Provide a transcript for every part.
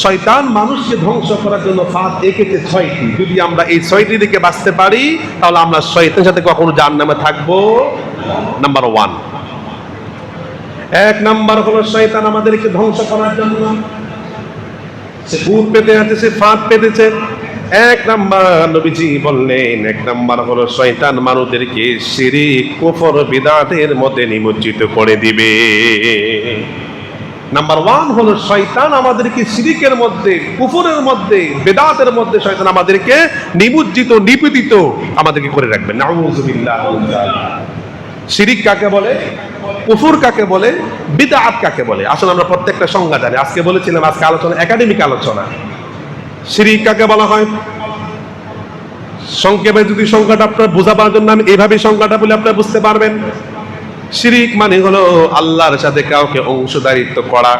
শয়তান মানুষকে ধ্বংস করার জন্য ফাঁদ এঁকেছে 6টি। যদি আমরা এই 6টি দিকে বাঁচতে পারি তাহলে আমরা শয়তানের সাথে কখনো জাহান্নামে থাকবো। নাম্বার 1, 1 নাম্বার হলো শয়তান আমাদেরকে ধ্বংস করার জন্য সে ভূত পেতে আছে, সে ফাঁদ পেতেছে। 1 নাম্বার নবীজি বললেন, 1 নাম্বার হলো শয়তান মানুষদেরকে শিরক, কুফর, বিদআতের মধ্যে নিমজ্জিত করে দিবে। নাম্বার 1 হলো শয়তান আমাদেরকে শিরকের মধ্যে, কুফরের মধ্যে, বিদআতের মধ্যে শয়তান আমাদেরকে নিমজ্জিত, নিপীড়িত আমাদেরকে করে রাখবে। নাউযুবিল্লাহ। শিরক কাকে বলে, কুফর কাকে বলে, বিদআত কাকে বলে? আসলে আমরা প্রত্যেকটা সংজ্ঞা জানি। আজকে বলেছিলাম, আজকে আলোচনা একাডেমিক আলোচনা। শিরক কাকে বলা হয়? সংক্ষেপে যদি সংজ্ঞাটা আপনার বোঝাবার জন্য আমি এইভাবে সংজ্ঞাটা বলে আপনারা বুঝতে পারবেন। শিরক মানে হলো আল্লাহর সাথে কাউকে অংশীদারিত্ব করা,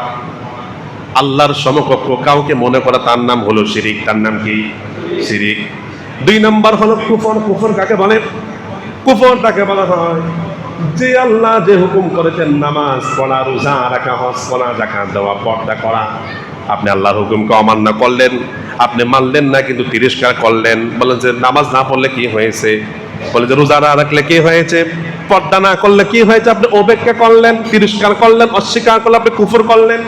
আল্লাহর সমকক্ষ কাউকে মনে করা, তার নাম হলো শিরক। তার নাম কি? শিরক। 2 নম্বর হলো কুফর। কুফর কাকে বলে? কুফর তাকে বলা হয় যে আল্লাহ যে হুকুম করেছেন নামাজ পড়া, রোজা রাখা, হজ করা, যাকাত দেওয়া, পর্দা করা, আপনি আল্লাহর হুকুমকে অমান্য করলেন, আপনি মানলেন না কিন্তু তিরস্কার করলেন। বলেন যে নামাজ না পড়লে কি হয়েছে? বলে যে রোজা না রাখলে কি হয়েছে? পর্দা না করলে কি হয়েছে? আপনি উপেক্ষা করলেন, তিরস্কার করলেন, অস্বীকার করলেন, আপনি কুফর করলেন।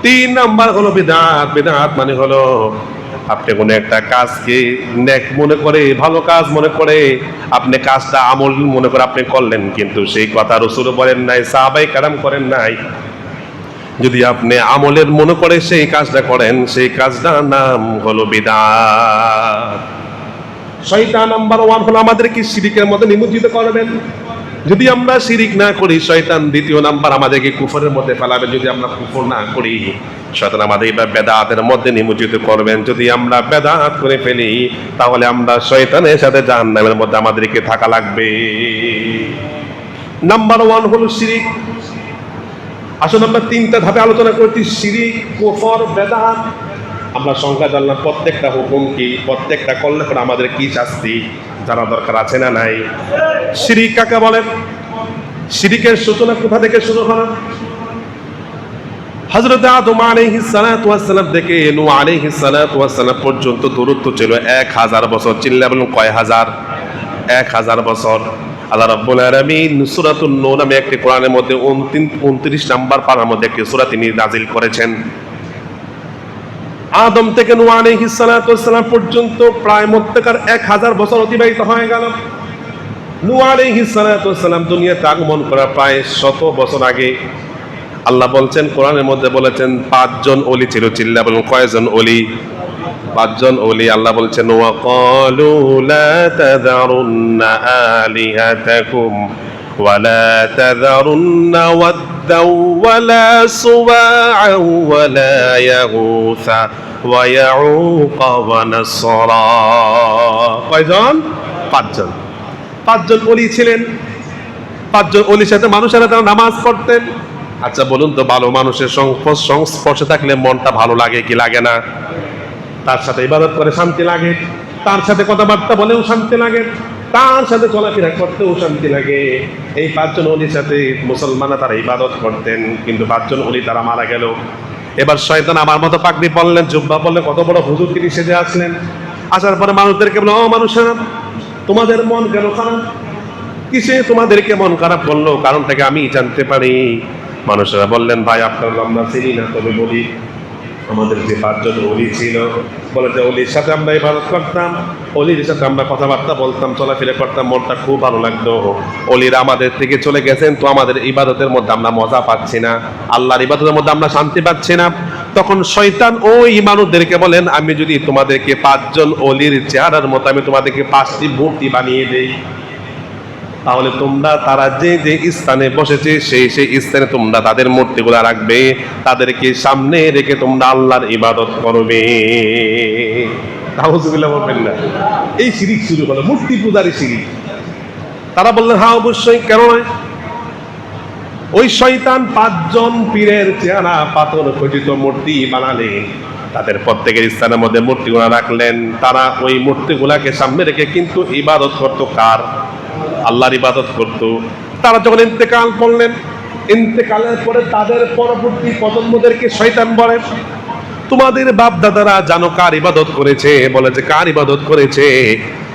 3 নাম্বার হলো বিদআত। বিদআত মানে হলো আপনি কোনো একটা কাজকে নেক মনে করে, ভালো কাজ মনে করে, আপনি কাজটা আমল মনে করে আপনি করলেন, কিন্তু সেই কথা রাসূল বলেন নাই, সাহাবায়ে কেরাম করেন নাই। যদি আপনি আমলের মনে করে সেই কাজটা করেন, সেই কাজটার নাম হলো বিদআত। শয়তান নাম্বার 1 হলো আমাদেরকে শিরকের মধ্যে নিমজ্জিত করবেন। যদি আমরা শিরক না করি, শয়তান 2 নাম্বার আমাদেরকে কুফরের মধ্যে ফেলাবে। যদি আমরা কুফর না করি, শয়তান আমাদের বেদাতের মধ্যে নিমজ্জিত করবেন। যদি আমরা বেদাত করে ফেলি তাহলে আমরা শয়তানের সাথে জাহান্নামের মধ্যে আমাদেরকে থাকা লাগবে। নাম্বার 1 হলো শিরক। আসলে আমরা 3টা ধাপে আলোচনা করছি, শিরক, কুফর, বেদাত। আমরা সংখ্যা জানলাম প্রত্যেকটা হুকুম কি, প্রত্যেকটা করলে পরে আমাদের কি শাস্তি জানা দরকার আছে না নাই? শিরক কাকে বলে? শিরকের সূচনা কোথা থেকে শুরু হলো? হযরত আদম আলাইহিস সালাতু ওয়াস সালাম থেকে নূহ আলাইহিস সালাতু ওয়াস সালাম পর্যন্ত দূরত্ব ছিল 1000 বছর। চিল্লা বলুন কয় হাজার? 1000 বছর। আল্লাহ রাব্বুল আলামিন সূরাতুন নূহ নামে একটি কোরআনের মধ্যে 29 নাম্বার পারার মধ্যে একটি সূরা তিনি নাযিল করেছেন। আদম থেকে নূহ আলাইহিস সালাতু ওয়াস সালাম পর্যন্ত প্রায় মধ্যকার 1000 বছর অতিবাহিত হয়ে গেল। নূহ আলাইহিস সালাতু ওয়াস সালাম দুনিয়াতে আগমন করার প্রায় 100 বছর আগে আল্লাহ বলছেন, কোরআনের মধ্যে বলেছেন 5 জন ওলি ছিল। চিল্লা বলুন কয়জন ওলি? 5 জন ওলি। আল্লাহ বলছেন ওয়া ক্বালু লা তাযারুন্না আলিহাতাকুম ওয়া লা তাযারুন্না ওয়াদ্দাও ওয়া লা সুওয়াআ ওয়া লা ইয়াগুসা ওয়া ইয়াউকা ওয়া নাসরা। কয়জন? 5 জন। 5 জন ওলি ছিলেন। 5 জন ওলির সাথে মানুষেরা তারা নামাজ পড়তেন। আচ্ছা বলুন তো, ভালো মানুষের সংস্পর্শে থাকলে মনটা ভালো লাগে কি লাগে না? তার সাথে ইবাদত করে শান্তি লাগে, তার সাথে কথাবার্তা বলেও শান্তি লাগে, তার সাথে চলাফেরা করতেও শান্তি লাগে। এই 5 জন ওলির সাথে মুসলমানরা তারা ইবাদত করতেন, কিন্তু 5 জন ওলি তারা মারা গেল। এবার শয়তান আমার মতো পাগড়ি পরলেন, জুব্বা পরলেন, কত বড় হুজুর তিনি সেজে আসলেন। আসার পরে মানুষদেরকে বলল, ও মানুষেরা, তোমাদের মন কেন খারাপ? কিসে তোমাদেরকে মন খারাপ করলো? কারণটাকে আমি জানতে পারি? মানুষেরা বললেন, ভাই আপনার আমরা চিনি না, তবে বলি আমাদের যে 5 জন ওলি ছিল, বলে যে ওলির সাথে আমরা ইবাদত করতাম, ওলির সাথে আমরা কথাবার্তা বলতাম, চলাফেরা করতাম, মনটা খুব ভালো লাগতো। ওলিরা আমাদের থেকে চলে গেছেন, তো আমাদের ইবাদতের মধ্যে আমরা মজা পাচ্ছি না, আল্লাহর ইবাদতের মধ্যে আমরা শান্তি পাচ্ছি না। তখন শয়তান ওই মানুষদেরকে বলেন, আমি যদি তোমাদেরকে 5 জন ওলির চেহারার মতো আমি তোমাদেরকে 5টি মূর্তি বানিয়ে দেই, তাহলে তোমরা তারা যে যে স্থানে বসেছে সেই সেই স্থানে তোমরা তাদের মূর্তিগুলো রাখবে, তাদেরকে সামনে রেখে তোমরা আল্লাহর ইবাদত করবে। নাউযুবিল্লাহ বলবেন না? এই শিরক শুরু হলো, মূর্তি পূজারই শিরক। তারা বললেন, হ্যাঁ অবশ্যই, কেন নয়? ওই শয়তান 5 জন পীরের চেহারা পাথর খচিত মূর্তি বানালেন, তাদের প্রত্যেকের স্থানের মধ্যে মূর্তিগুলা রাখলেন। তারা ওই মূর্তিগুলাকে সামনে রেখে কিন্তু ইবাদত করতো কার? আল্লাহর ইবাদত করত। তারা যখন ইন্তেকাল করলেন, ইন্তেকালের পরে তাদের পরবর্তী প্রজন্মদেরকে শয়তান বলেন, তোমাদের বাপ দাদারা জানো কার ইবাদত করেছে? বলে যে কার ইবাদত করেছে?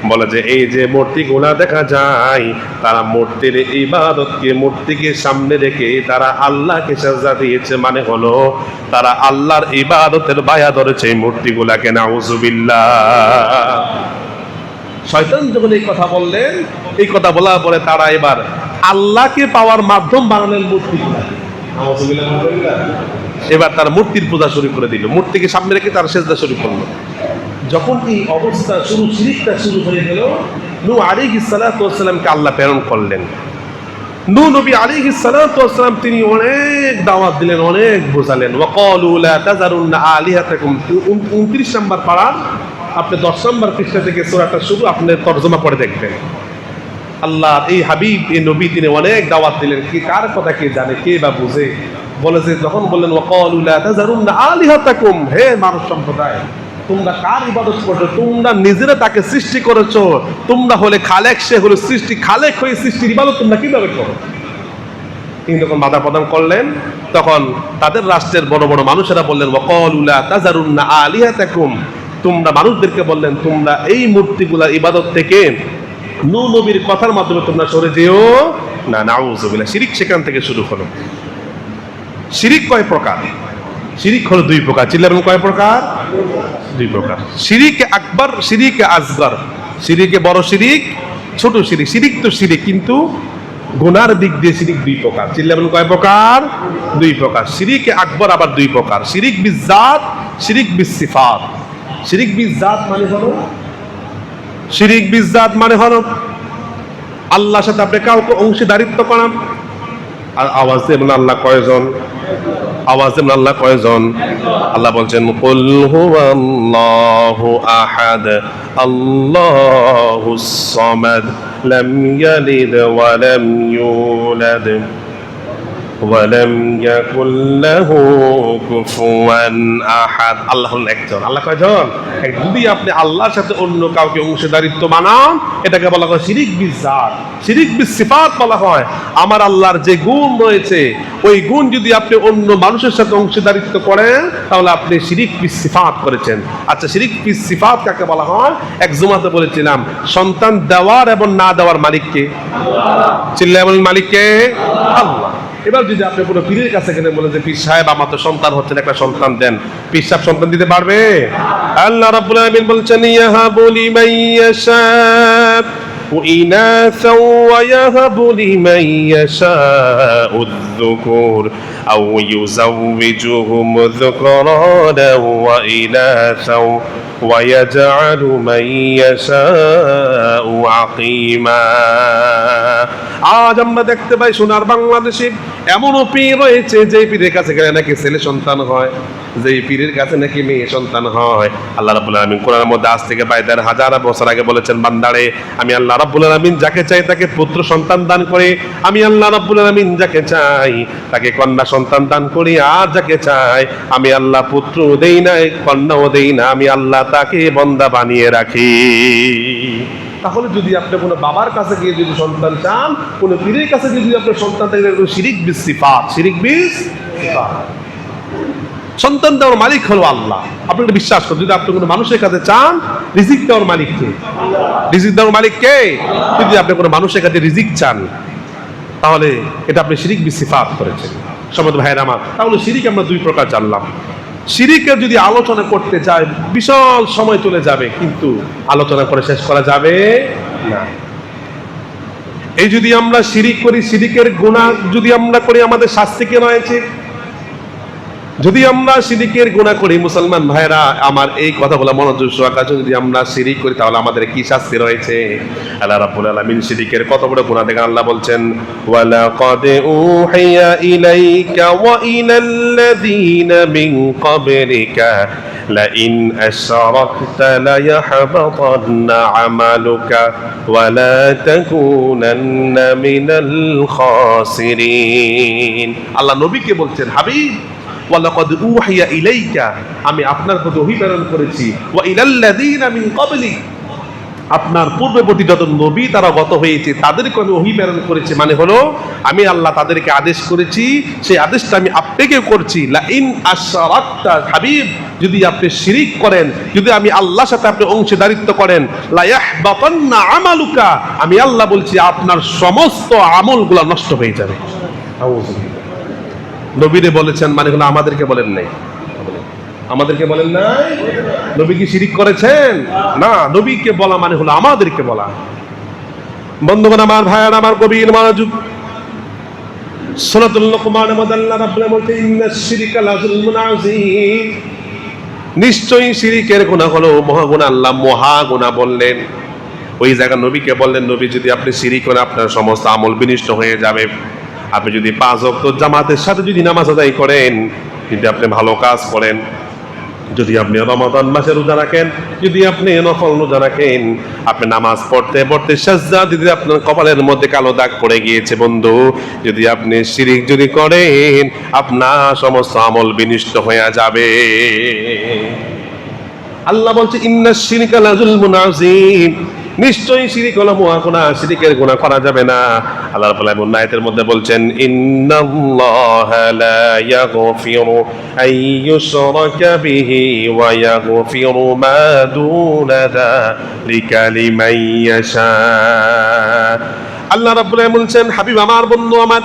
বলে যে এই যে মূর্তিগুলা দেখা যায়, তারা মূর্তির ইবাদতকে, মূর্তিকে সামনে রেখে তারা আল্লাহকে সাজদা দিয়েছে, মানে হলো তারা আল্লাহর ইবাদতের বায়া ধরেছে মূর্তিগুলাকে। নাউজুবিল্লাহ। শয়তান যখন এই কথা বললেন, এই কথা বলার পরে তারা এবার আল্লাহকে পাওয়ার মাধ্যম বানালেন মূর্তিগুলাকে। এবার তারা মূর্তির পূজা শুরু করে দিল, মূর্তিকে সামনে রেখে তারা সেজদা শুরু করলো। যখন এই অবস্থা শিরকটা শুরু হয়ে গেল, নূহ আলাইহিস সালাতু ওয়াস সালামকে আল্লাহ প্রেরণ করলেন। নূহ নবী আলাইহিস সালাতু ওয়াস সালাম তিনি অনেক দাওয়াত দিলেন, অনেক বোঝালেন। ওয়া ক্বালু লা তাযারুন্না আলিহাতাকুম, 29 নম্বর পারার আপনি 10 নম্বর পৃষ্ঠা থেকে সূরাটা শুরু, আপনি তরজমা করে দেখবেন। আল্লাহ এই হাবিব, এই নবী তিনি অনেক দাওয়াত দিলেন। কি কার কথা কে জানে, কে বা বুঝে? বলে যে যখন বললেন ওয়া ক্বালু লা তাযারুন্না আলিহাতাকুম, হে মানব সম্প্রদায়, তোমরা কার ইবাদত করছো? তোমরা নিজেরা তাকে সৃষ্টি করেছো, তোমরা হলে খালেক, সে হলো সৃষ্টি। খালেক হয়ে সৃষ্টির ইবাদত তোমরা কিভাবে করো? তিনি যখন বাধা প্রদান করলেন, তখন তাদের রাষ্ট্রের বড় বড় মানুষেরা বললেন ওয়া ক্বালু লা তাযারুন্না আলিহাতাকুম, তোমরা মানুষদেরকে বললেন তোমরা এই মূর্তিগুলা ইবাদত থেকে নূহ নবীর কথার মাধ্যমে তোমরা সরে যেও না। নাউজুবিল্লাহ। শিরিক সেখান থেকে শুরু হলো। শিরিক কয় প্রকার? শিরিক হলো 2 প্রকার। চিল্লাবেন কয় প্রকার? 2 প্রকার। শিরিকে আকবার, শিরিকে আসগর। শিরিকে বড় শিরিক, ছোট শিরিক। শিরিক তো শিরিক, কিন্তু গুনার দিক দিয়ে শিরিক 2 প্রকার। চিল্লাবেন কয় প্রকার? 2 প্রকার। শিরিকে আকবার আবার 2 প্রকার, শিরিক বিজ্জাত, শিরিক বিসিফাত। শিরিক বিজ্জাত মানে হলো, শিরিক বিজ্জাত মানে হলো আল্লাহর সাথে আপনি কাউকে অংশীদারিত্ব করান। আর আওয়াজ দেবেন আল্লাহ কয়জন? আওয়াজ দেবেন আল্লাহ কয়জন? আল্লাহ বলছেন কুল হুয়াল্লাহু আহাদ আল্লাহুস সামাদ লাম ইয়ালিদ ওয়া লাম ইউলাদ ওয়া লাম ইয়াকুল লাহু কুফুয়ান আহাদ। আল্লাহ হলেন একজন। আল্লাহ কয়জন? যদি আপনি আল্লাহর সাথে অন্য কাউকে অংশীদারিত্ব বানান, এটাকে বলা হয় শিরিক বিজ্জাত। শিরিক বিসিফাত বলা হয় আমার আল্লাহর যে গুণ রয়েছে, ওই গুণ যদি আপনি অন্য মানুষের সাথে অংশীদারিত্ব করেন, তাহলে আপনি শিরিক বিসিফাত করেছেন। আচ্ছা, শিরিক বিসিফাত কাকে বলা হয়? এক জুমাতে বলেছিলাম, সন্তান দেওয়ার এবং না দেওয়ার মালিককে। চিল্লায় বলেন মালিককে? আল্লাহ। এবার যদি আপনি কোনো পীরের কাছে গেলে বলে যে পীর সাহেব আমার তো সন্তান হচ্ছে না, একটা সন্তান দেন, পীর সাহেব সন্তান দিতে পারবে? আল্লাহ রাব্বুল আলামিন বলছেন ইয়াহাবু লিমান ইয়াশা ইনাসা ওয়া ইয়াহাবু লিমান ইয়াশাউ আয-যুকুর আও ইউযাওবিজুহুম যুকরানা ওয়া ইনাসা ওয়া ইয়াজআলু মান ইয়াশাউ আকীমা। আজ আমরা দেখতে পাই সোনার বাংলাদেশে এমনও পীর রয়েছে যে পীরের কাছে গেলে নাকি ছেলে সন্তান হয়, যে পীরের কাছে নাকি মেয়ে সন্তান হয়। আল্লাহ রাব্বুল আলামিন কোরআনের মধ্যে আজ থেকে 22,000 বছর আগে বলেছেন, বান্দারে আমি আল্লাহ রাব্বুল আলামিন যাকে চাই তাকে পুত্র সন্তান দান করে, আমি আল্লাহ রাব্বুল আলামিন যাকে চাই তাকে কন্যা সন্তান দান করি, আর যাকে চাই আমি আল্লাহ পুত্র দেই না, কন্যাও দেই না, আমি আল্লাহ তাকে বান্দা বানিয়ে রাখি। তাহলে যদি আপনি কোনো বাবার কাছে গিয়ে যদি সন্তান চান, কোনো পীরের কাছে যদি আপনি সন্তান চান, শিরিক বিসিফাত। শিরিক বিসিফাত। সন্তান দেওয়ার মালিক হলো আল্লাহ। আপনি এটা বিশ্বাস করেন। যদি আপনি কোনো মানুষের কাছে চান, রিজিক দেওয়ার মালিক কে? রিজিক দেওয়ার মালিক কে? যদি আপনি কোনো মানুষের কাছে রিজিক চান, তাহলে এটা আপনি শিরিক বিসিফাত করেছেন। সম্মানিত ভাইয়েরা আমার, তাহলে শিরিক আমরা 2 প্রকার জানলাম। শিরিকের যদি আলোচনা করতে চাই বিশাল সময় চলে যাবে, কিন্তু আলোচনা করে শেষ করা যাবে না। এই যদি আমরা শিরিক করি, শিরিকের গুনাহ যদি আমরা করি, আমাদের শাস্তি কি রয়েছে? যদি আমরা শিরিকের গুনাহ করি, মুসলমান ভাইরা আমার এই কথা বলা মনোযোগ সহকারে, যদি আমরা শিরিক করি তাহলে আমাদের কি শাস্তি রয়েছে? আল্লাহ রাব্বুল আলামিন শিরিকের কত বড় গুনাহ দেখেন। আল্লাহ বলছেন ওয়ালাকাদ উহিয়া ইলাইকা ওয়া ইলাল্লাযীনা মিন ক্বাবলিকা লাইন আশরাকতা লায়াহবাতান্না আমালুকা ওয়া লা তাকুনান্না মিনাল খাসিরিন। আল্লাহ নবীকে বলছেন, হাবিব ওয়ালাকাদ উহিয়া ইলাইকা, আমি আপনার প্রতি ওহী প্রেরণ করেছি, ওয়া ইলাল্লাযীনা মিন ক্বাবলিক, আপনার পূর্ববর্তী যত নবী তারা গত হয়েছে তাদেরকে আমি ওহী প্রেরণ করেছি, মানে হলো আমি আল্লাহ তাদেরকে আদেশ করেছি, সেই আদেশটা আমি আপনাকেও করছি। লা ইন আশরাকতা হাবিব, যদি আপনি শিরিক করেন, যদি আমি আল্লাহর সাথে আপনি অংশীদারিত্ব করেন, লা ইয়াহবাতান্না আমালুকা, আমি আল্লাহ বলছি আপনার সমস্ত আমলগুলো নষ্ট হয়ে যাবে। নবীরে বলেছেন, মানে হলো আমাদেরকে বলেন নাই, আমাদেরকে বলেন নাই। নবী কি শিরিক করেছেন? না, নবীকে বলা মানে হলো আমাদেরকে বলা। বন্ধুগণ আমার, ভাইয়ার আমার, গভীর মনোযোগ। সূরাতুল লুকমানের মধ্যে আল্লাহ রাব্বুল আলামিন বলছেন ইন্নাশ শিরকা লাযুলমুন আযীম, নিশ্চয়ই শিরিকের গুনাহ হলো মহাগুনাহ। আল্লাহ মহাগুনাহ বললেন, ওই জায়গায় নবীকে বললেন, নবী যদি আপনি শিরিক করেন আপনার সমস্ত আমল বিনষ্ট হয়ে যাবে। আপনি যদি 5 ওয়াক্ত জামাতের সাথে যদি নামাজ আদায় করেন, যদি আপনি ভালো কাজ করেন, যদি আপনি রমাদান মাসে রোজা রাখেন, যদি আপনি নফল রোজা রাখেন, আপনি নামাজ পড়তে পড়তে সাজদা দিতে আপনার কপালের মধ্যে কালো দাগ পড়ে গিয়েছে বন্ধু, যদি আপনি শিরিক যদি করেন আপনার সমস্ত আমল বিনষ্ট হয়ে যাবে। আল্লাহ বলছে ইন্নাশ শিরকা লাযুলমুন আযীম, নিশ্চয়ই শিরিক হলো মহাগুনাহ, শিরিকের গুনাহ করা যাবে না। আল্লাহ রাব্বুল আলামিন আয়াতের মধ্যে বলছেন ইন্নাল্লাহা লা ইয়াগফিরু আইয়ুশরাকা বিহি ওয়া ইয়াগফিরু মা দুনা যালিকা লিমান ইয়াশা। আল্লাহ রাব্বুল আলামিন বলছেন, হাবিব আমার, বন্ধু আমার,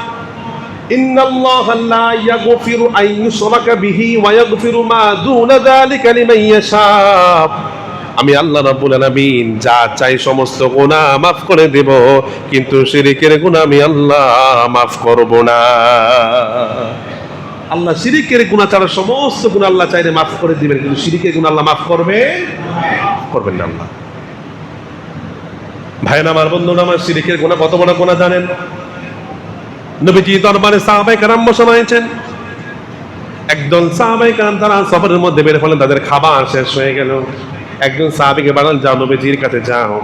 ইন্নাল্লাহা লা ইয়াগফিরু আইয়ুশরাকা বিহি ওয়া ইয়াগফিরু মা দুনা যালিকা লিমান ইয়াশা। আমি আল্লাহ রাব্বুল আলামিন যা চাই সমস্ত গুনাহ মাফ করে দেব, কিন্তু শিরিকের গুনাহ আমি আল্লাহ মাফ করব না। আল্লাহ শিরিকের গুনাহ ছাড়া সমস্ত গুনাহ আল্লাহ চাইলে মাফ করে দিবেন, কিন্তু শিরিকের গুনাহ আল্লাহ মাফ করবেন না আল্লাহ। ভাইরা আমার, বন্ধুরা আমার, শিরিকের গুনাহ কত বড় গুনাহ জানেন? নবীজি দরবারে সাহাবায়ে কেরাম বসা হয়েছেন। একদল সাহাবায়ে কেরাম তারা সফরের মধ্যে বের হলেন, তাদের খাবার শেষ হয়ে গেল। একজন সাহাবীকে বললেন, যাও নবীজির কাছে যাও।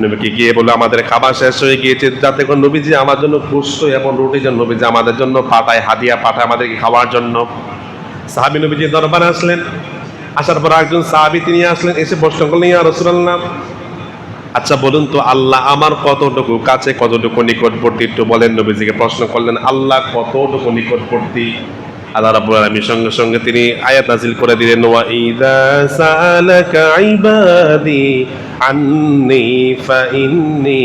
নবীকে গিয়ে বলল, আমাদের খাবার শেষ হয়ে গিয়েছে, যাতে করে নবীজি আমার জন্য গোশত এবং রুটি যেন নবীজি আমাদের জন্য পাঠায়, হাদিয়া পাঠায় আমাদেরকে খাওয়ার জন্য। সাহাবী নবীজির দরবারে আসলেন। আসার পর একজন সাহাবী তিনি আসলেন, এসে প্রশ্ন করলেন, ইয়া রাসূলুল্লাহ, আচ্ছা বলুন তো আল্লাহ আমার কতটুকু কাছে, কতটুকু নিকটবর্তী একটু বলেন। নবীজিকে প্রশ্ন করলেন, আল্লাহ কতটুকু নিকটবর্তী? আল্লাহ রাব্বুল আলামিন সঙ্গে সঙ্গে তিনি আয়াত নাযিল করে দিলেন, ওয়া ইযা সাআলাকা ইবাদি আন্নী ফাইন্নী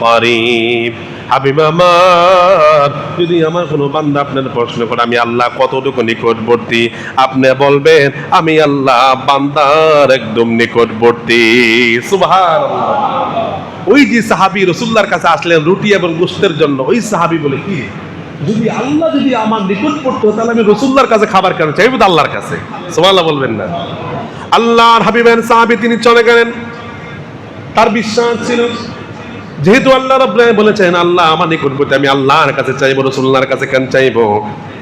করিব। হাবিব আমার, যদি আমার কোনো বান্দা আপনার প্রশ্ন করে আমি আল্লাহ কতটুকু নিকটবর্তী, আপনি বলবেন আমি আল্লাহ বান্দার একদম নিকটবর্তী। সুবহানাল্লাহ। ওই যে সাহাবী রাসূলুল্লাহর কাছে আসলেন রুটি এবং গোশতের জন্য, ওই সাহাবী বলে, কি যদি আল্লাহ যদি আমার নিকট পড়তো তাহলে আমি রাসূলুল্লাহর কাছে খাবার কেন চাইবো? তো আল্লাহর কাছে। সুবহানাল্লাহ বলবেন না? আল্লাহর হাবিবের সাহাবী তিনি চলে গেলেন। তার বিশ্বাস ছিল যেহেতু আল্লাহ রাব্বুল আলামিন বলেছেন আল্লাহ আমার নিকটবর্তী, আমি আল্লাহর কাছে চাইবো, রাসূলুল্লাহর কাছে কেন চাইবো?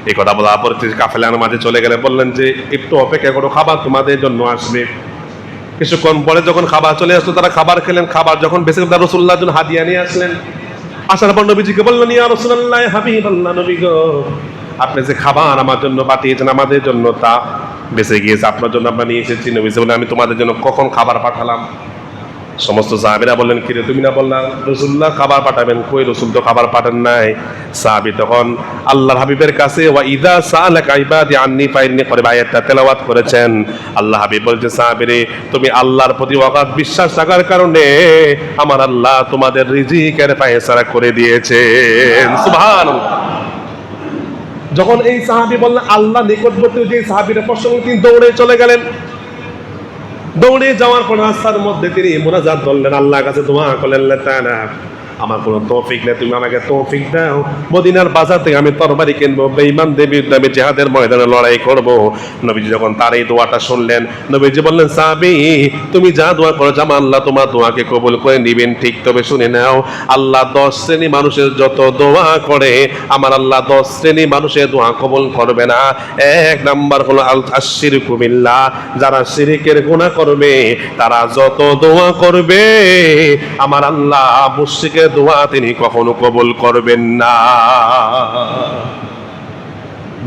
এই কথা বলার পর কাফেলার মাঝে চলে গেলে বললেন যে একটু অপেক্ষা করো, খাবার তোমাদের জন্য আসবে। কিছুক্ষণ পরে যখন খাবার চলে আসলো, তারা খাবার খেলেন। খাবার যখন বেঁচে গেল, রাসূলুল্লাহর জন্য হাদিয়া নিয়ে আসলেন। আসার পর নবীজিকে বললেন, ইয়া রাসূলুল্লাহ, হাবিবাল্লাহ, নবী গো, আপনি যে খাবার আমার জন্য পাঠিয়েছেন আমাদের জন্য তা বেঁচে গিয়েছে, আপনার জন্য আমরা নিয়ে এসেছি। নবীজি বললেন, আমি তোমাদের জন্য কখন খাবার পাঠালাম? সমস্ত সাহাবীরা বললেন, কি রে তুমি না বললাম রাসূলুল্লাহ খাবার পাঠাবেন? কই, রাসূল তো খাবার পাঠান নাই। সাহাবী তখন আল্লাহর হাবিবের কাছে ওয়া ইযা সাআলাকা ইবাদি আন্নী ফাইন্নী করিব আয়াতটা তেলাওয়াত করেছেন। আল্লাহ হাবিব বলছে, সাহাবীরে তুমি আল্লাহর প্রতি অগাধ বিশ্বাস রাখার কারণে আমার আল্লাহ তোমাদের রিজিকের ফায়সালা করে দিয়েছেন। সুবহানাল্লাহ। যখন এই সাহাবী বললেন আল্লাহ নিকটবর্তী, যে সাহাবীরা প্রশ্ন তিনি দৌড়ে চলে গেলেন। দৌড়ে যাওয়ার পর রাস্তার মধ্যে তিনি মুনাজাত করলেন, আল্লাহর কাছে দোয়া করলেন, আল্লাহ তাআলা আমার কোনো তৌফিক নেই, তুমি আমাকে তৌফিক দাও। মদিনার বাজার থেকে আমি তরবারি কিনবো, বেঈমানদের বিরুদ্ধে আমি জিহাদের ময়দানে লড়াই করব। নবীজি যখন তার এই দোয়াটা শুনলেন, নবীজি বললেন, সাহাবী তুমি যা দোয়া করো জামা আল্লাহ তোমার দোয়াকে কবুল করে নিবেন। ঠিক তবে শুনে নাও, আল্লাহ 10 শ্রেণী মানুষের যত দোয়া করে আমার আল্লাহ 10 শ্রেণী মানুষের দোয়া কবুল করবে না। এক নাম্বার হলো আশ-শিরকু বিল্লাহ, যারা শিরকের গুনাহ করবে তারা যত দোয়া করবে আমার আল্লাহ মুশরিকের দোয়া তিনি কখনো কবুল করবেন না।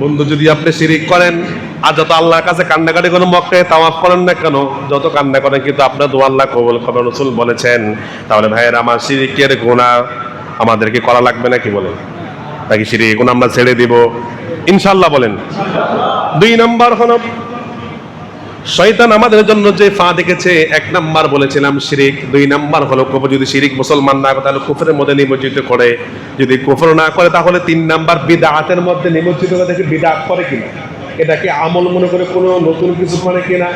বন্ধু যদি আপনি শিরিক করেন আর যত আল্লাহর কাছে কান্নাকাটি কোনো মক্কায় তাওয়াফ করেন না কেন, যত কান্না করেন কিন্তু আপনার দোয়া আল্লাহ কবুল করবেন রাসূল বলেছেন। তাহলে ভাইয়েরা আমার, শিরিকের গুনাহ আমাদেরকে করা লাগবে না, কি বলেন? নাকি শিরিকের গুনাহ আমরা ছেড়ে দিব ইনশাআল্লাহ? বলেন। 2 নাম্বার হলো শয়তান আমাদের জন্য যে ফা দেখেছে। 1 নাম্বার বলেছিলাম শিরিক, 2 নাম্বার হলো কুফর। যদি শিরিক মুসলমান না করে তাহলে কুফরের মধ্যে নিমজ্জিত করে, যদি কুফর না করে তাহলে 3 নাম্বার বিদআতের মধ্যে নিমজ্জিত করে। দেখে বিদআত করে কিনা, এটাকে আমল মনে করে কোনো নতুন কিছু করে কিনা।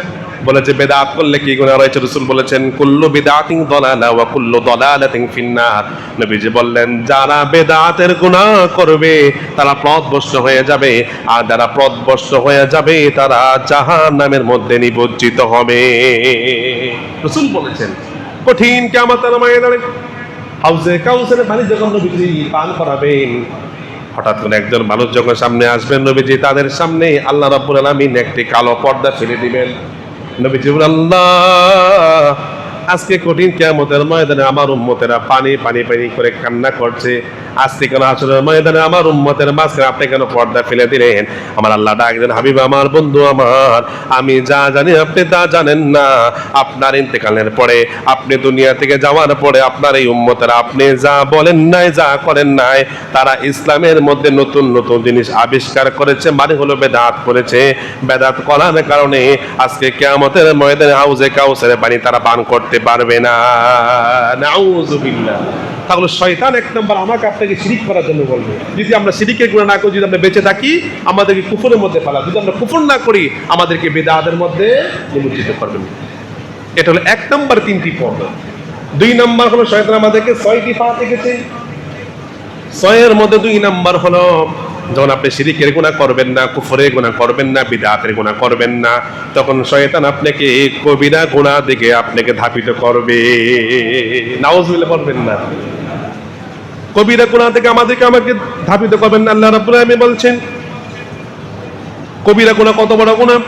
বলেছে বেদাত করলে কি গুনাহ রয়েছে। রাসূল বলেছেন কুল্লু বিদআতিন দালালা ওয়া কুল্লু দালালাতিন ফিন্নার। নবীজি বললেন যারা বেদাতের গুনাহ করবে তারা পথভ্রষ্ট হয়ে যাবে, আর যারা পথভ্রষ্ট হয়ে যাবে তারা জাহান্নামের মধ্যে নিমজ্জিত হবে। রাসূল বলেছেন কঠিন কিয়ামতের ময়দানে হাউজে কাউসারের পানি যখন নবীজি পান করাবেন, হঠাৎ করে একজন মানুষ যখন সামনে আসবেন নবীজি তাদের সামনে আল্লাহ রাব্বুল আলামিন একটি কালো পর্দা ফেলে দিবেন। নবীজি বলেন আল্লাহ, আজকে কঠিন কিয়ামতের ময়দানে আমার উম্মতেরা পানি পানি পানি করে কান্না করছে, আজকে কেন হাসরের ময়দানে আমার উম্মতের মাঝখানে আপনি কেন পর্দা ফেলে দিলেন? আমার আল্লাহ ডাক দেন, হাবিব আমার, বন্ধু আমার, আমি যা জানি আপনি তা জানেন না। আপনার ইন্তেকালের পরে, আপনি দুনিয়া থেকে যাওয়ার পরে আপনার এই উম্মতেরা আপনি যা বলেন নাই, যা করেন নাই, তারা ইসলামের মধ্যে নতুন নতুন জিনিস আবিষ্কার করেছে, মানে হলো বেদাত করেছে। বেদাত করার কারণে আজকে কিয়ামতের ময়দানে হাউজে কাউসারের পানি তারা পান করতে পারবে না। নাউযুবিল্লাহ। তাহলে শয়তান 1 নম্বর আমাকে আপনাকে শিরিক করার জন্য বলবে। যদি আমরা শিরিকের গুনাহ না করি, যদি আমরা বেঁচে থাকি, আমাদেরকে কুফরের মধ্যে ফেলা। যদি আমরা কুফর না করি, আমাদেরকে বিদআতের মধ্যে নিমজ্জিত করবেন। এটা হলো 1 নম্বর 3টি পদ। 2 নম্বর হলো শয়তান আমাদেরকে 6টি পা দেখেছে। 6 এর মধ্যে 2 নম্বর হলো যখন আপনি শিরিকের গুনাহ করবেন না, কুফরের গুনাহ করবেন না, বিদআতের গুনাহ করবেন না, তখন শয়তান আপনাকে কবিরা গুনাহ দিকে আপনাকে ধাবিত করবে। নাউজুবিল্লাহ বলবেন না। কবিরা গুনাহ থেকে আমাকে ধাবিত করবেন না। আল্লাহ রাব্বুল আলামিন বলছেন কবিরা গুনাহ কত বড় গুনাহ।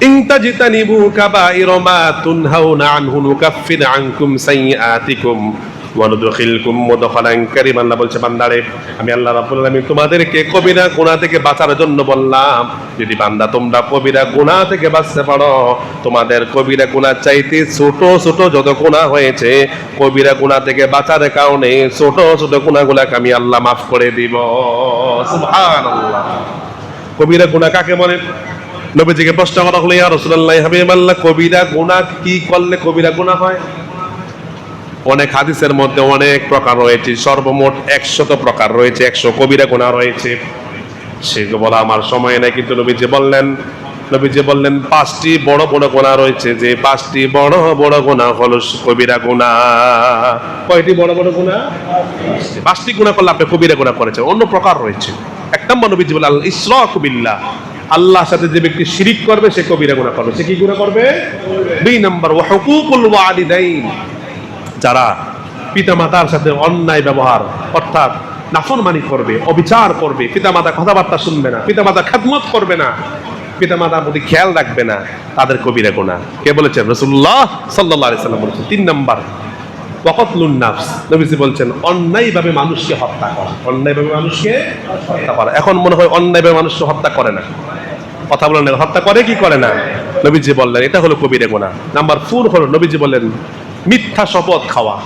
ইনতাজিতানিবু কাবাইরা মা তুনহাউনা আনহু নুকাফির আনকুম সাইয়্যাতিকুম ওয়া নুদখিলকুম মুদখালান কারীমা। আল্লাহ বলছে বান্দারে, আমি আল্লাহ রাব্বুল আলামিন তোমাদেরকে কবিরা গুনাহ থেকে বাঁচার জন্য বললাম। যদি বান্দা তোমরা কবিরা গুনাহ থেকে বাঁচতে পারো, তোমাদের কবিরা গুনাহ চাইতে ছোট ছোট যত গুনাহ হয়েছে, কবিরা গুনাহ থেকে বাঁচার কারণে ছোট ছোট গুনাহগুলোকে আমি আল্লাহ মাফ করে দিব। সুবহানাল্লাহ। কবিরা গুনাহ কাকে বলে? নবীজিকে প্রশ্ন করা হলো, ইয়া রাসূলুল্লাহ, হাবিবাল্লাহ, কবিরা গুনাহ কি করলে কবিরা গুনাহ হয়? অনেক হাদিসের মধ্যে অনেক প্রকার রয়েছে, সর্বমোট 100 প্রকার রয়েছে, 100 কবিরা গুনাহ রয়েছে। সেগুলো বলা আমার সময় নেই, কিন্তু নবীজি বললেন 5টি বড় বড় গুনাহ রয়েছে, যে 5টি বড় বড় গুনাহ হলো কবিরা গুনাহ। কয়টি বড় বড় গুনাহ? 5টি গুনাহ করলে আপনি কবিরা গুনাহ করেছেন। অন্য প্রকার রয়েছে। 1 নম্বর নবীজি বলেন আল ইশরাকু বিল্লাহ, আল্লাহর সাথে যে ব্যক্তি শিরিক করবে সে কবিরা গুনাহ করবে। সে কি গুনাহ করবে? 2 নম্বর ওয়া হুকুকুল ওয়ালিদাইন, যারা পিতামাতার সাথে অন্যায় ব্যবহার অর্থাৎ নাফরমানি করবে, অবিচার করবে, পিতামাতা কথাবার্তা শুনবে না, পিতামাতা খেদমত করবে না, পিতামাতার প্রতি খেয়াল রাখবে না, তাদের কবিরা গুনাহ। কে বলেছেন? রাসূলুল্লাহ সাল্লাল্লাহু আলাইহি সাল্লাম বলেছেন। 3 নাম্বার ওয়াকাতলুন নাফস, নবীজি বলছেন অন্যায়ভাবে মানুষকে হত্যা করা। অন্যায়ভাবে মানুষকে হত্যা করা। এখন মনে হয় অন্যায়ভাবে মানুষকে হত্যা করে না, কথা বলেন না, হত্যা করে কি করে না? নবীজি বললেন এটা হলো কবিরা গুনাহ। নাম্বার 4 হলো নবীজি বললেন মিথ্যা শপথ খাওয়া।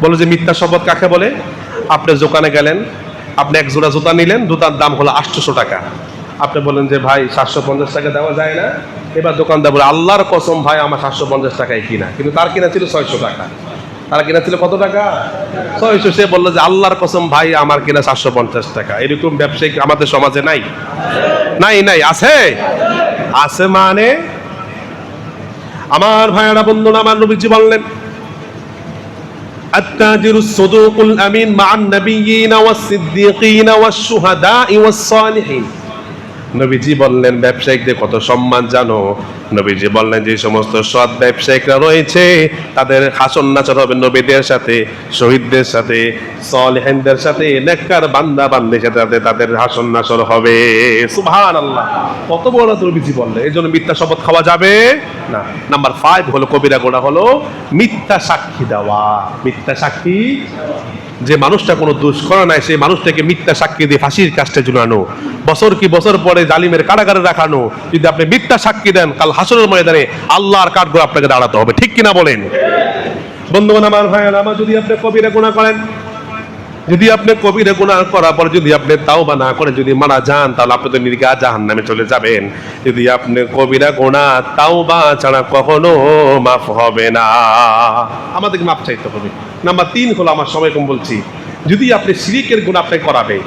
বলো যে মিথ্যা শপথ কাকে বলে? আপনি দোকানে গেলেন, আপনি এক জোড়া জুতা নিলেন, জুতার দাম হলো 800 টাকা। আপনি বলেন যে ভাই 750 টাকা দেওয়া যায় না? এবার দোকানদার বলে আল্লাহর কসম ভাই আমার 750 টাকায় কিনা, কিন্তু তার কিনা ছিল 600 টাকা। তার কিনা ছিল কত টাকা? 600। সে বললো যে আল্লাহর কসম ভাই আমার কিনা 750 টাকা। এরকম ব্যবসায়িক আমাদের সমাজে নাই? নাই আছে? আছে মানে আমার ভাইয়েরা, বন্ধুরা আমার, নবীজি বললেন আত-তাজিরুস সাদুকুল আমিন মা'আন নাবিয়্যিনা ওয়াস-সিদ্দীকিনা ওয়াশ-শুহাদা'i ওয়াস-সালিহিন। নবীজি বললেন ব্যবসায়িকদের কত সম্মান জানো? নবীজি বললেন যে সমস্ত সৎ ব্যবসায়িকরা রয়েছে তাদের হাসন নাচর হবে নবীদের সাথে, শহীদদের সাথে, সালেহিনদের সাথে, নেককার বান্দা বান্দির সাথে তাদের হাসন নাচর হবে। সুবহানাল্লাহ, কত বড় নবীজি বললেন। এই জন্য মিথ্যা শপথ খাওয়া যাবে না। নাম্বার 5 হলো কবিরা গুনাহ হলো মিথ্যা সাক্ষী দেওয়া। মিথ্যা সাক্ষী, যে মানুষটা কোনো দোষ করে নাই সেই মানুষটাকে মিথ্যা সাক্ষী দিয়ে ফাঁসির কাস্টে ঝুলানো, বছর কি বছর পরে জালিমের কারাগারে রাখানো। যদি আপনি মিথ্যা সাক্ষী দেন, কাল হাসরের ময়দানে আল্লাহর কাঠগড়ায় আপনাকে দাঁড়াতে হবে। ঠিক কিনা বলেন? বন্ধুগণ আমার, ভাইয়েরা আমার, যদি আপনি কবিরা গুনাহ করেন, যদি আপনি কবিরা গুনাহ করার পর যদি আপনি তাওবা না করে যদি মারা যান, তাহলে আপনি তো নির্ঘাত জাহান্নামে চলে যাবেন। যদি আপনি কবিরা গুনাহ তাওবা ছাড়া কখনো মাফ হবে না, আমাদেরকে মাফ চাইতে হবে। নাম্বার 3 হলো, আমার সময় কম বলছি, যদি আপনি শিরকের গুনাহ আপনি করাবে,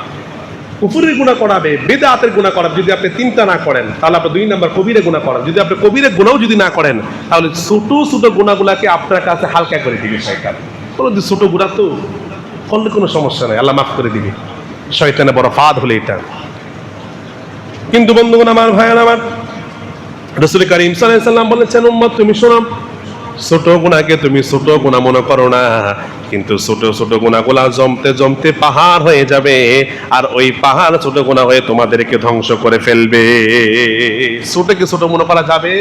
কুফরের গুনাহ করাবে, বেদাতের গুনাহ করাবে, যদি আপনি 3টা না করেন তাহলে আপনি 2 নাম্বার কবিরা গুনাহ করেন। যদি আপনি কবিরা গুনাহও যদি না করেন, তাহলে ছোট ছোট গুনাহগুলোকে আপনার কাছে হালকা করে দিবে শয়তান। বলো যে ছোট গুনাহ তো করলে কোনো সমস্যা নাই, আল্লাহ মাফ করে দিবে। শয়তানের বড় ফাঁদ হলো এটা। কিন্তু বন্ধুগণ আমার, ভাইয়েরা আমার, রাসূল কারীম সাল্লাল্লাহু আলাইহি ওয়াসাল্লাম বলেছেন, উম্মত তুমি শোনো, ছোট গুনাহকে তুমি ছোট গুনাহ মনে করো না, কিন্তু ছোট ছোট গুনাহগুলা জমতে জমতে পাহাড় হয়ে যাবে, আর ওই পাহাড় ছোট গুনাহ হয়ে তোমাদেরকে ধ্বংস করে ফেলবে। ছোটকে ছোট মনে করা যাবে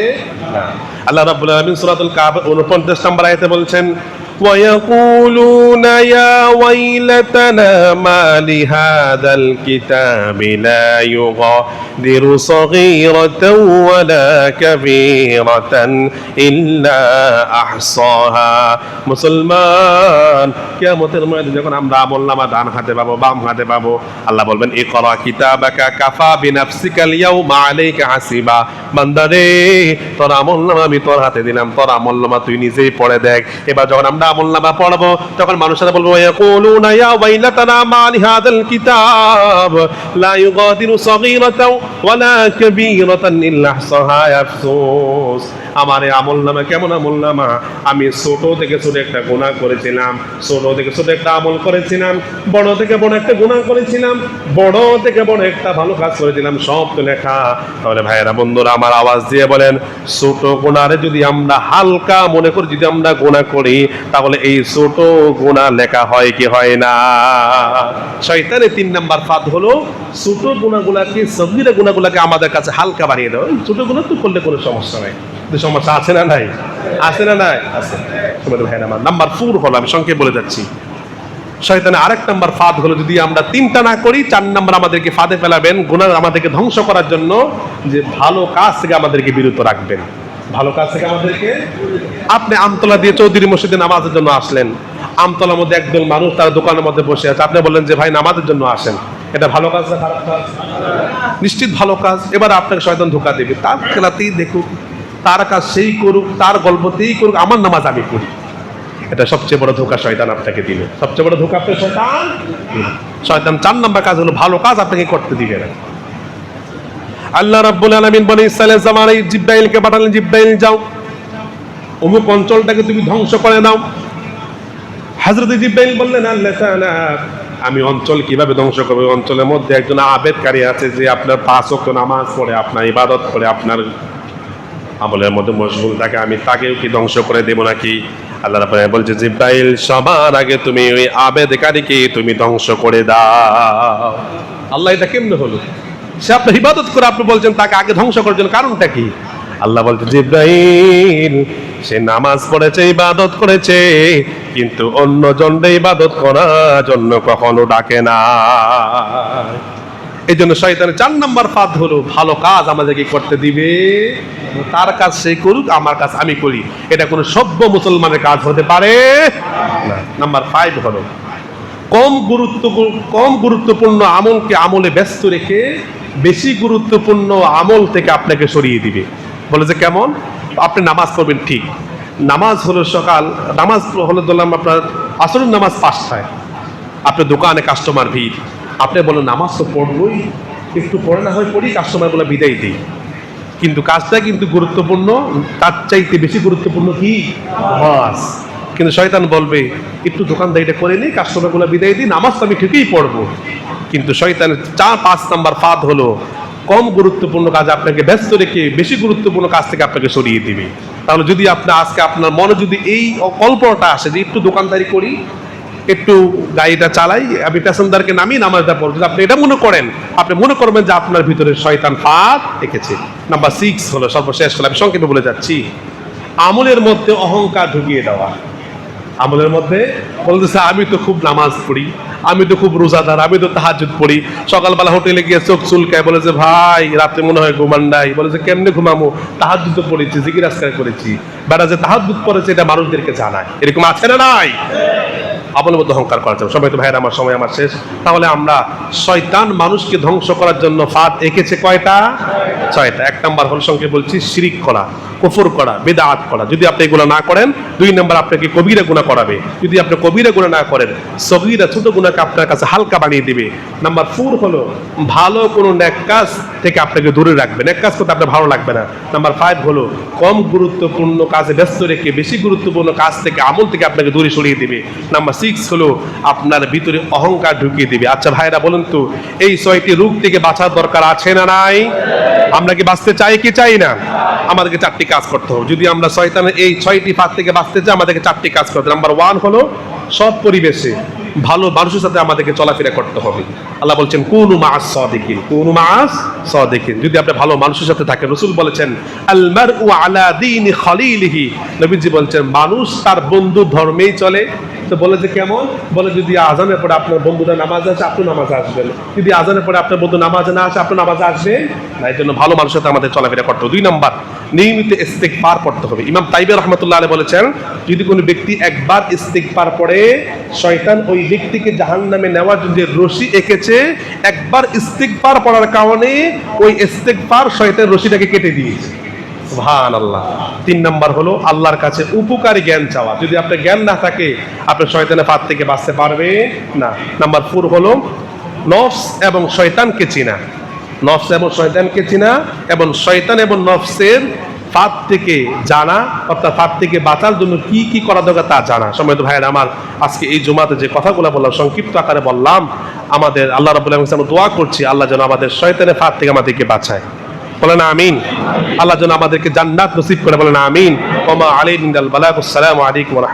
না। আল্লাহ রাব্বুল আলামিন সূরাতুল কাহফ 49 নম্বর আয়াতে বলছেন, ويقولون يا ويلتنا ما لهذا الكتاب لا يغادر صغيرة ولا كبيرة إلا أحصاها। মুসলমান, কিয়ামতের ময়দানে যখন আমরা আমলনামা ডান হাতে পাবো, বাম হাতে পাবো, আল্লাহ বলবেন, ইকরা কিতাবাকা কাফা বিনাফসিকাল ইয়াউমা আলাইকা হাসিবা। বান্দারে, তোর আমলনামা আমি তোর হাতে দিলাম, তোর আমলনামা তুই নিজেই পড়ে দেখ। এবার যখন আমরা আমলনামা পড়বো, তখন মানুষেরা বলবো, ইয়াকুলুনা ইয়া ওয়াইলাতানা মা লিহাদাল কিতাব লা ইউগাদিরু সাগীরাতাও ওয়ালা কাবীরাতান ইল্লা আহসাহা। আফসোস, আমার এই আমলনামা কেমন আমলনামা! আমি ছোট থেকে ছোট একটা গুনাহ করেছিলাম, ছোট থেকে ছোট একটা আমল করেছিলাম, বড় থেকে বড় একটা গুনাহ করেছিলাম, বড় থেকে বড় একটা ভালো কাজ করেছিলাম, সব তো লেখা। তাহলে ভাইয়েরা, বন্ধুরা আমার, আওয়াজ দিয়ে বলেন, ছোট গুনাহরে যদি আমরা হালকা মনে করি, যদি আমরা গুনাহ করি, তাহলে এই ছোট গুনাহ লেখা হয় কি হয় না? শয়তানের 3 নাম্বার ফাঁদ হলো ছোট গুনাহগুলোকে, সগীরা গুনাহগুলোকে আমাদের কাছে হালকা বানিয়ে দেওয়া। ছোট গুনাহ তো করলে কোনো সমস্যা নাই। সমস্যা আছে না নাই? আছে না নাই? আছে। তোমাদের ভাইয়েরা আমার, নাম্বার 4 হলো, আমি সংক্ষেপে বলে যাচ্ছি, শয়তানের আরেক নাম্বার ফাঁদ হলো, যদি আমরা 3টা না করি, 4 নাম্বার আমাদেরকে ফাঁদে ফেলাবেন, গুনাহ আমাদেরকে ধ্বংস করার জন্য, যে ভালো কাজ থেকে আমাদেরকে বিরত রাখবেন। ভালো কাজ থেকে আমাদেরকে, আপনি আমতলা দিয়ে চৌধুরী মসজিদে নামাজের জন্য আসলেন, আমতলার মধ্যে একদল মানুষ তারা দোকানের মধ্যে বসে আছে, আপনি বললেন যে ভাই নামাজের জন্য আসেন, এটা ভালো কাজ না খারাপ কাজ? নিশ্চিত ভালো কাজ। এবার আপনাকে শয়তান ধোঁকা দেবে, তার খেলাতেই দেখুক, তার কাজ সেই করুক, তার গল্পতেই করুক, আমার নামাজ আমি করি। এটা সবচেয়ে বড় ধোঁকা শয়তান আপনাকে দিবে। সবচেয়ে বড় ধোঁকা আপনার শয়তান। শয়তান 4 নাম্বার কাজ হলো ভালো কাজ আপনাকে করতে দিবে না। আল্লাহ রাব্বুল আলামিন বনি ইসরাঈলের জামানায় জিব্রাইলকে পাঠালেন, জিব্রাইল যাও অমুক অঞ্চলটাকে তুমি ধ্বংস করে দাও। হযরত জিব্রাইল বললেন, আল্লাহ তাআলা আমি অঞ্চল কিভাবে ধ্বংস করব? অঞ্চলের মধ্যে একজন আবেদকারী আছে, যে আপনার 5 ওয়াক্ত নামাজ পড়ে, আপনার ইবাদত করে, আপনার আমলের মধ্যে মশগুল থাকে, আমি তাকেও কি ধ্বংস করে দেব নাকি? আল্লাহ রাব্বুল আলামিন বলছে, জিব্রাইল সবার আগে তুমি ওই আবেদকারীকে তুমি ধ্বংস করে দাও। আল্লাহ, এটা কেমনে হলো? সে আপনার ইবাদত করে, আপনি বলছেন তাকে আগে ধ্বংস করার জন্য, কারণটা কি? আল্লাহ বলছে, জিব্রাইল সে নামাজ পড়েছে, ইবাদত করেছে, কিন্তু অন্য জনরে ইবাদত করার জন্য কখনো ডাকে না। এই জন্য শয়তানের 4 নাম্বার ফাঁদ হলো ভালো কাজ আমাদেরকে করতে দিবে, তার কাজ সে করুক, আমার কাজ আমি করি। এটা কোনো সভ্য মুসলমানের কাজ হতে পারে না। নাম্বার 5 হলো কম গুরুত্বপূর্ণ আমলকে আমলে ব্যস্ত রেখে বেশি গুরুত্বপূর্ণ আমল থেকে আপনাকে সরিয়ে দিবে। বলে যে কেমন? আপনি নামাজ পড়বেন, ঠিক, নামাজ হলো সকাল, নামাজ হলো ধরলাম আপনার আসরের নামাজ 5টায়, আপনার দোকানে কাস্টমার ভিড়, আপনি বলেন নামাজ তো পড়বই, একটু পড়ে না হয় পড়ি, কাস্টমারগুলো বিদায় দিই, কিন্তু কাজটা কিন্তু গুরুত্বপূর্ণ, তার চাইতে বেশি গুরুত্বপূর্ণ কি নামাজ। কিন্তু শয়তান বলবে একটু দোকানদারিটা করে নিই, কাস্টমারগুলো বিদায় দিই, নামাজ তো আমি ঠিকই পড়বো। কিন্তু শয়তানের 5 নাম্বার ফাঁদ হলো কম গুরুত্বপূর্ণ কাজ আপনাকে ব্যস্ত রেখে বেশি গুরুত্বপূর্ণ কাজ থেকে আপনাকে সরিয়ে দিবে। তাহলে যদি আপনার আজকে আপনার মনে যদি এই কল্পনাটা আসে যে একটু দোকানদারি করি, একটু গাড়িটা চালাই, আমি প্যাসেঞ্জারকে নামিয়ে নামাজটা পড়ব, যদি আপনি এটা মনে করেন, আপনি মনে করবেন যে আপনার ভিতরে শয়তান ফাঁদ রেখেছে। নাম্বার 6 হলো, সর্বশেষ হলো, আমি সংক্ষেপে বলে যাচ্ছি, আমলের মধ্যে অহংকার ঢুকিয়ে দেওয়া। আমলের মধ্যে বলতেছে আমি তো খুব নামাজ পড়ি, আমি তো খুব রোজাদার, আমি তো তাহাজ্জুদ পড়ি। সকালবেলা হোটেলে গিয়ে চোখ চুলকায়, বলে যে ভাই রাতে মনে হয় ঘুমান নাই। বলে যে কেমনে ঘুমামো, তাহাজ্জুদ তো পড়েছি, জিকির আজকার করেছি। বেটা যে তাহাজ্জুদ পড়েছে এটা মানুষদেরকে জানায়, এরকম আছে না নাই? আমলের মধ্যে অহংকার করা যাবে। সবাই তো ভাইয়ের আমার সময় আমার শেষ। তাহলে আমরা শয়তান মানুষকে ধ্বংস করার জন্য ফাঁদ এঁকেছে কয়টা? 6টা। 1 নাম্বার হল সঙ্গে বলছি শিরিক করা, কুফর করা, বিদআত করা। যদি আপনি এগুলো না করেন, 2 নাম্বার আপনাকে কবিরা গুনাহ করাবে। যদি আপনি কবিরা গুনাহ না করেন, সগীরা ছোট গুনাহকে আপনার কাছে হালকা বানিয়ে দিবে। নাম্বার 4 হলো ভালো কোনো নেক কাজ থেকে আপনাকে দূরে রাখবে, নেক কাজ করতে আপনার ভালো লাগবে না। নাম্বার 5 হলো কম গুরুত্বপূর্ণ কাজে ব্যস্ত রেখে বেশি গুরুত্বপূর্ণ কাজ থেকে, আমল থেকে আপনাকে দূরে সরিয়ে দিবে। নাম্বার 6 হলো আপনার ভিতরে অহংকার ঢুকিয়ে দিবে। আচ্ছা ভাইরা বলুন তো, এই 6টি রোগ থেকে বাঁচার দরকার আছে না নাই? আমরা কি বাঁচতে চাই কি চাই না? আমাদেরকে 4টি কাজ করতে হবে। যদি আমরা শয়তানের এই 6টি ফাঁদ থেকে বাঁচতে চাই, আমাদেরকে 4টি কাজ করতে হবে। নাম্বার 1 হলো সৎ পরিবেশে ভালো মানুষের সাথে আমাদেরকে চলাফেরা করতে হবে। আল্লাহ বলছেন কুনু মাআস সাদিকিন, কুনু মাআস সাদিকিন। যদি আপনি ভালো মানুষের সাথে থাকেন, রাসূল বলেছেন আল মারউ আলা দীনি খলিলিহি। নবীজি বলছেন মানুষ তার বন্ধু ধর্মেই চলে। তো বলে যে কেমন? বলে যদি আজানের পরে আপনার বন্ধুটা নামাজে আসে, আপনি নামাজে আসবেন। যদি আজানের পরে আপনার বন্ধু নামাজে না আসে, আপনি নামাজে আসবেন না। এই জন্য ভালো মানুষের সাথে আমাদের চলাফেরা করতে হবে। 2 নাম্বার নিয়মিত ইস্তিগফার পড়তে হবে। ইমাম তাইবী রাহমাতুল্লাহ আলাইহি বলেছেন যদি কোনো ব্যক্তি একবার ইস্তিগফার পড়ে, শয়তান ওই ব্যক্তিকে জাহান্নামে নেওয়ার জন্য যে রশি এঁকেছে, একবার ইস্তিগফার পড়ার কারণে ওই ইস্তিগফার শয়তানের রশিটাকে কেটে দিয়েছে। সুবহানাল্লাহ। 3 নাম্বার হলো আল্লাহর কাছে উপকারী জ্ঞান চাওয়া। যদি আপনার জ্ঞান না থাকে, আপনি শয়তানের ফাঁদ থেকে বাঁচতে পারবেন না। নাম্বার 4 হলো নফস এবং শয়তানকে চিনা। নফস এবং শয়তানকে চিনা এবং শয়তান এবং নফসের ফাঁদ থেকে জানা, অর্থাৎ ফাঁদ থেকে বাঁচার জন্য কি কি করা দরকার তা জানা। সম্মানিত ভাইয়েরা আমার, আজকে এই জুমাতে যে কথাগুলো বললাম, সংক্ষিপ্ত আকারে বললাম, আমাদের আল্লাহ রাব্বুল আলামিনের কাছে দোয়া করছি আল্লাহ যেন আমাদের শয়তানের ফাঁদ থেকে আমাদেরকে বাঁচায়। বলেন আমিন। আল্লাহ যেন আমাদেরকে জান্নাত নসিব করে। বলেন আমিন। ওয়া মা আলাইনা ইল্লাল বালাগ। আসসালামু আলাইকুম ওয়া রাহমাতুল্লাহ।